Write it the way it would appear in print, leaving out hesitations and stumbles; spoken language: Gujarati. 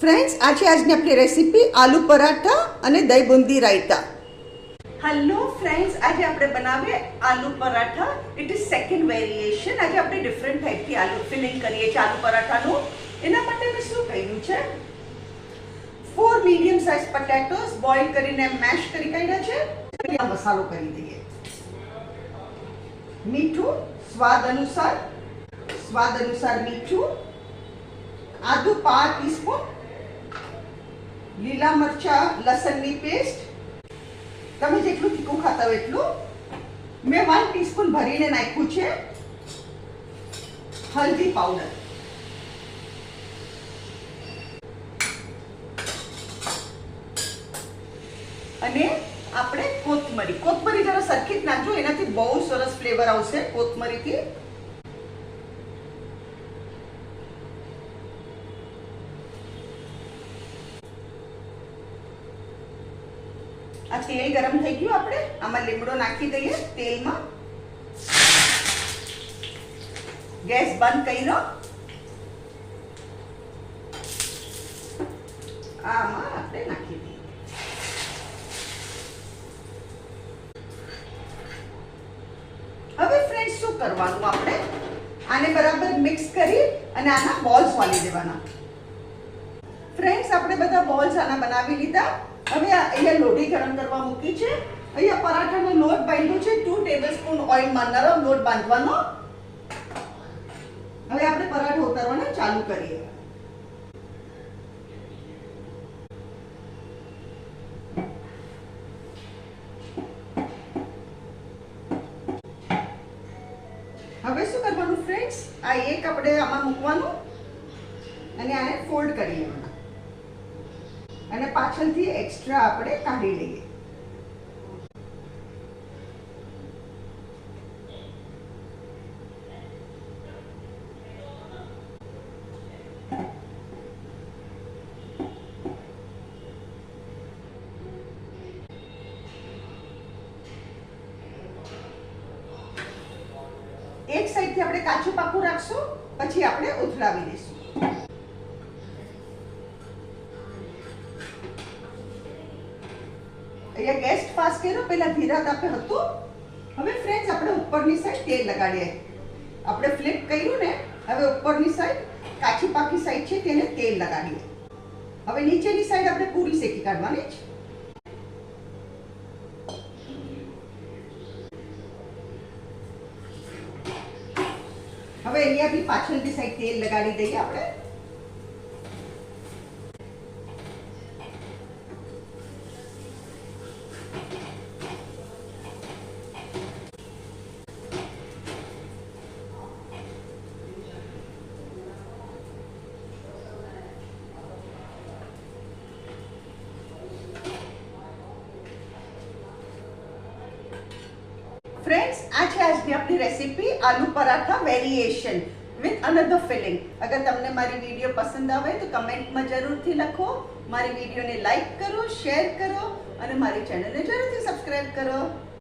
ફ્રેન્ડ્સ, આજે આજની આપણી રેસીપી આલુ પરાઠા અને દહીં બુંદી રાયતા. હેલો ફ્રેન્ડ્સ, આજે આપણે બનાવીએ aloo paratha. It is second variation. આજે આપણે ડિફરન્ટ ટાઈપથી આલુ ફિલિંગ કરીએ છીએ આલુ પરાઠાનું. એના માટે મેં શું કર્યું છે, 4 મીડિયમ સાઇઝ પટેટોસ બોઇલ કરીને મેશ કરી કાઢ્યા છે. મસાલો કરી દઈએ. મીઠું સ્વાદ અનુસાર મીઠું, આદુ 5 ટીસ્પૂન, લીલા મરચા લસણની પેસ્ટ, તમે જેટલું તીખું ખાતા હોય એટલું. મેં 1 ટીસ્પૂન ભરીને નાખ્યું છે. હલ્દી પાવડર, અને આપણે કોથમરી જરા સરખી જ નાખજો, એનાથી બહુ સરસ ફ્લેવર આવશે કોથમરીથી. આ તેલ ગરમ થઈ ગયું, આપણે આમાં લીમડો નાખી દઈએ તેલમાં. ગેસ બંધ કર્યો. આમાં આપણે નાખી દઈએ. હવે ફ્રેન્ડ્સ, શું કરવાનું, આપણે આને બરાબર મિક્સ કરી અને આના બોલ્સ વાળી દેવાના. ફ્રેન્ડ્સ, આપણે બધા બોલ્સ આના બનાવી લીધા. હવે અહીંયા લોટી ગરમ કરવા મૂકી છે. અહીંયા પરાઠાનો લોટ બાંધ્યો છે. 2 ટેબલસ્પૂન ઓઇલમાં નરમ લોટ બાંધવાનો. હવે આપણે પરાઠા ઉતારવાના ચાલુ કરીએ. હવે શું કરવાનું ફ્રેન્ડ્સ, આ એક આપણે આમાં મૂકવાનું અને આને ફોલ્ડ કરી લેવાના અને પાછળથી એક્સ્ટ્રા આપણે કાઢી લઈએ. એક સાઈડથી આપણે કાચું પાકું રાખશું, પછી આપણે ઉથલાવી દઈશું. અહીંયા ગેસ ફાસ્ટ કર્યો, પહેલા ધીરા તાપે હતું. હવે ફ્રેન્ડ્સ, આપણે ઉપરની સાઈડ તેલ લગાડીએ. આપણે ફ્લિપ કર્યું ને, હવે ઉપરની સાઈડ કાચી પાકી સાઈડ છે તેને તેલ લગાડીએ. હવે નીચેની સાઈડ આપણે પૂરી શેકી કાઢવાની છે. હવે અહીંયા બી પાછળની સાઈડ તેલ લગાડી દઈએ આપણે. ફ્રેન્ડ્સ, આ છે આજની આપણી recipe aloo paratha variation with another filling. અગર તમને મારી વિડીયો પસંદ આવે તો કમેન્ટમાં જરૂરથી લખો. મારી વિડીયોને લાઈક કરો, શેર કરો અને મારી ચેનલને જરૂરથી સબસ્ક્રાઇબ કરો.